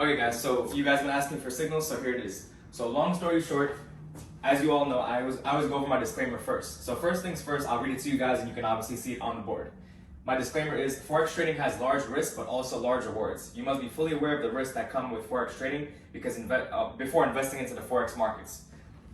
Okay guys, so you guys been asking for signals, so here it is. So long story short, as you all know, I always go over my disclaimer first. So first things first, I'll read it to you guys and you can obviously see it on the board. My disclaimer is Forex trading has large risks but also large rewards. You must be fully aware of the risks that come with Forex trading because before investing into the Forex markets.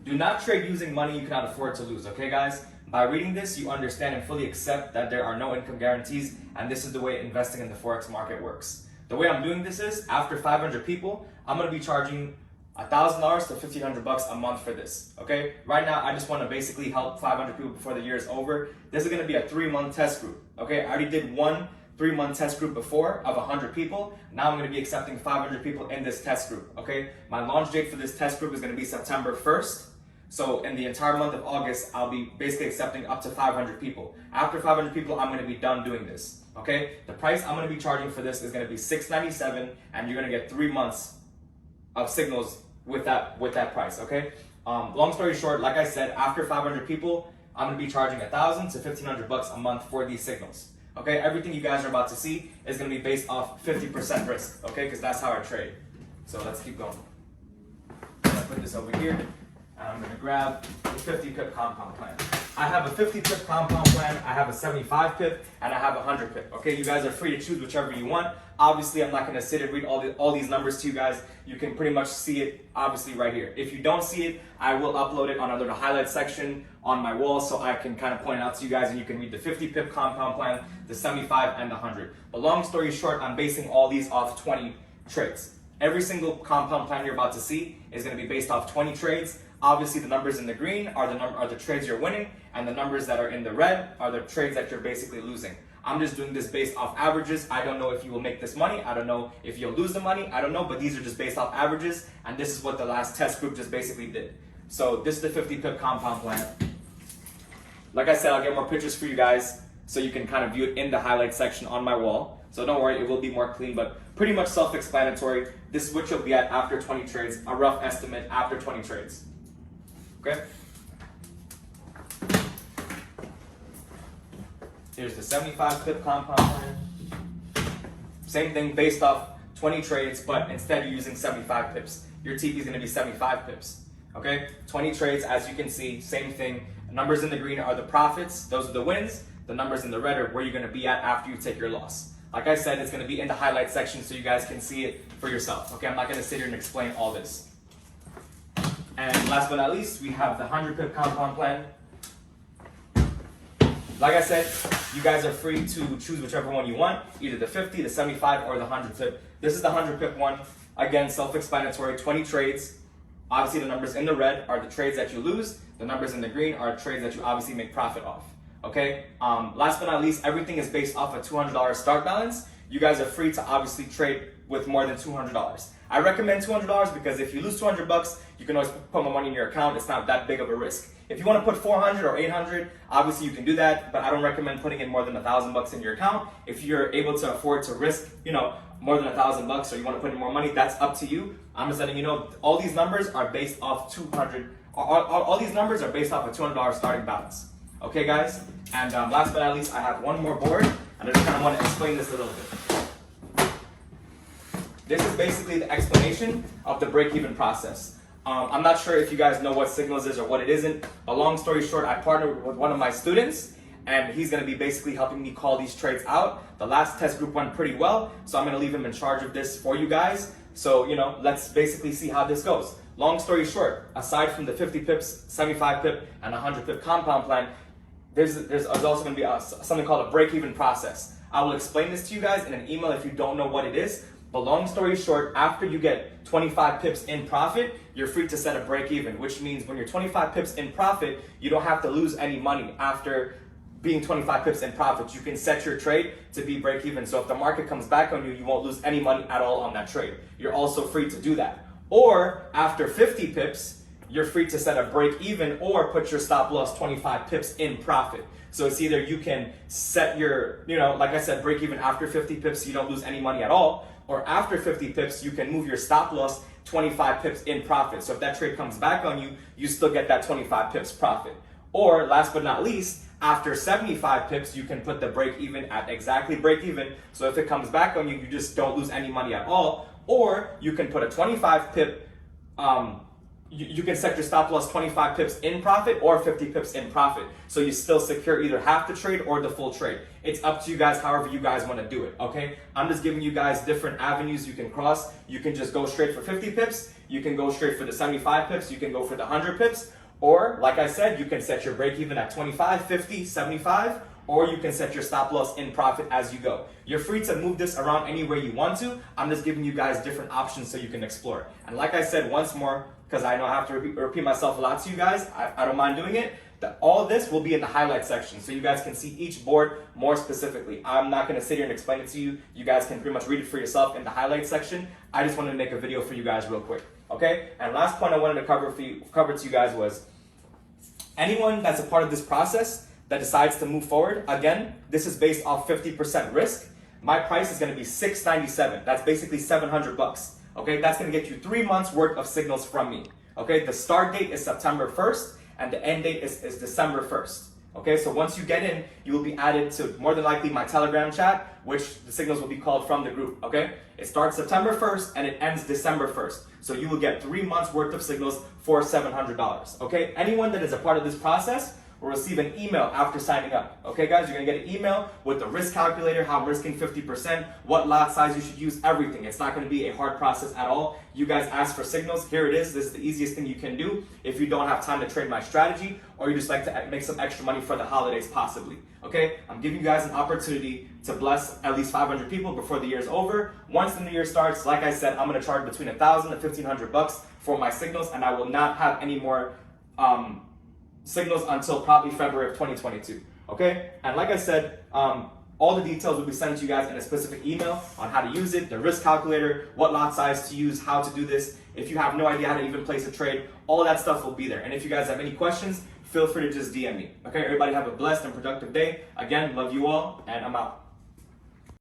Do not trade using money you cannot afford to lose, okay guys? By reading this, you understand and fully accept that there are no income guarantees and this is the way investing in the Forex market works. The way I'm doing this is, after 500 people, I'm going to be charging $1,000 to $1,500 a month for this, okay? Right now, I just want to basically help 500 people before the year is over. This is going to be a 3-month test group, okay? I already did one 3-month test group before of 100 people. Now I'm going to be accepting 500 people in this test group, okay? My launch date for this test group is going to be September 1st. So in the entire month of August, I'll be basically accepting up to 500 people. After 500 people, I'm going to be done doing this, okay? The price I'm going to be charging for this is going to be $697, and you're going to get 3 months of signals with that price, okay? Long story short, like I said, after 500 people, I'm going to be charging $1,000 to $1,500 a month for these signals, okay? Everything you guys are about to see is going to be based off 50% risk, okay? Because that's how I trade. So let's keep going. Let's put this over here. And I'm going to grab the 50 pip compound plan. I have a 50 pip compound plan, I have a 75 pip, and I have a 100 pip. Okay, you guys are free to choose whichever you want. Obviously, I'm not going to sit and read all these numbers to you guys. You can pretty much see it obviously right here. If you don't see it, I will upload it on a little highlight section on my wall so I can kind of point it out to you guys and you can read the 50 pip compound plan, the 75, and the 100. But long story short, I'm basing all these off 20 trades. Every single compound plan you're about to see is going to be based off 20 trades. Obviously, the numbers in the green are the trades you're winning, and the numbers that are in the red are the trades that you're basically losing. I'm just doing this based off averages. I don't know if you will make this money. I don't know if you'll lose the money. I don't know, but these are just based off averages, and this is what the last test group just basically did. So this is the 50 pip compound plan. Like I said, I'll get more pictures for you guys so you can kind of view it in the highlight section on my wall. So don't worry, it will be more clean, but pretty much self-explanatory. This is what you'll be at after 20 trades, a rough estimate after 20 trades. Okay. Here's the 75 pip compound plan. Same thing based off 20 trades, but instead you're using 75 pips. Your TP is going to be 75 pips. Okay. 20 trades, as you can see, same thing. Numbers in the green are the profits. Those are the wins. The numbers in the red are where you're going to be at after you take your loss. Like I said, it's going to be in the highlight section so you guys can see it for yourself. Okay. I'm not going to sit here and explain all this. And last but not least, we have the 100 pip compound plan. Like I said, you guys are free to choose whichever one you want, either the 50, the 75, or the 100 pip. This is the 100 pip one. Again, self-explanatory, 20 trades. Obviously, the numbers in the red are the trades that you lose. The numbers in the green are trades that you obviously make profit off. Okay? Last but not least, everything is based off a $200 start balance. You guys are free to obviously trade with more than $200. I recommend $200 because if you lose $200, you can always put more money in your account. It's not that big of a risk. If you want to put 400 or 800, obviously you can do that, but I don't recommend putting in more than $1,000 in your account. If you're able to afford to risk, more than $1,000 or you want to put in more money, that's up to you. I'm just letting you know all these numbers are based off 200. All these numbers are based off a $200 starting balance. Okay, guys? And last but not least, I have one more board, and I just kind of want to explain this a little bit. This is basically the explanation of the break-even process. I'm not sure if you guys know what signals is or what it isn't, but long story short, I partnered with one of my students, and he's going to be basically helping me call these trades out. The last test group went pretty well, so I'm going to leave him in charge of this for you guys. So, let's basically see how this goes. Long story short, aside from the 50 pips, 75 pip, and 100 pip compound plan, there's also going to be something called a break-even process. I will explain this to you guys in an email if you don't know what it is. But long story short, after you get 25 pips in profit, you're free to set a break even, which means when you're 25 pips in profit, you don't have to lose any money after being 25 pips in profit. You can set your trade to be break even. So if the market comes back on you, you won't lose any money at all on that trade. You're also free to do that. Or after 50 pips, you're free to set a break even or put your stop loss 25 pips in profit. So it's either you can set your, like I said, break even after 50 pips so you don't lose any money at all, or after 50 pips, you can move your stop loss 25 pips in profit. So if that trade comes back on you, you still get that 25 pips profit. Or last but not least, after 75 pips, you can put the break even at exactly break even. So if it comes back on you, you just don't lose any money at all. or you can put a 25 pip, you can set your stop loss 25 pips in profit or 50 pips in profit. So you still secure either half the trade or the full trade. It's up to you guys, however you guys want to do it, okay? I'm just giving you guys different avenues you can cross. You can just go straight for 50 pips. You can go straight for the 75 pips. You can go for the 100 pips. Or, like I said, you can set your break even at 25, 50, 75, or you can set your stop loss in profit as you go. You're free to move this around any way you want to. I'm just giving you guys different options so you can explore. And like I said once more, because I know I have to repeat myself a lot to you guys, I don't mind doing it, that all of this will be in the highlight section so you guys can see each board more specifically. I'm not going to sit here and explain it to you. You guys can pretty much read it for yourself in the highlight section. I just wanted to make a video for you guys real quick. Okay? And last point I wanted to cover to you guys was anyone that's a part of this process that decides to move forward, again, this is based off 50% risk. My price is going to be $697. That's basically $700. Okay, that's going to get you 3 months worth of signals from me. Okay, the start date is September 1st and the end date is December 1st. Okay, so once you get in, you will be added to more than likely my Telegram chat, which the signals will be called from the group. Okay, it starts September 1st and it ends December 1st. So you will get 3 months worth of signals for $700. Okay, anyone that is a part of this process will receive an email after signing up. Okay, guys, you're gonna get an email with the risk calculator, how I'm risking 50%, what lot size you should use, everything. It's not gonna be a hard process at all. You guys ask for signals, here it is. This is the easiest thing you can do if you don't have time to trade my strategy or you just like to make some extra money for the holidays possibly. Okay, I'm giving you guys an opportunity to bless at least 500 people before the year's over. Once the new year starts, like I said, I'm gonna charge between $1,000 and $1,500 for my signals, and I will not have any more signals until probably February of 2022, okay? And like I said, all the details will be sent to you guys in a specific email on how to use it, the risk calculator, what lot size to use, how to do this. If you have no idea how to even place a trade, all that stuff will be there. And if you guys have any questions, feel free to just DM me. Okay, everybody have a blessed and productive day. Again, love you all, and I'm out.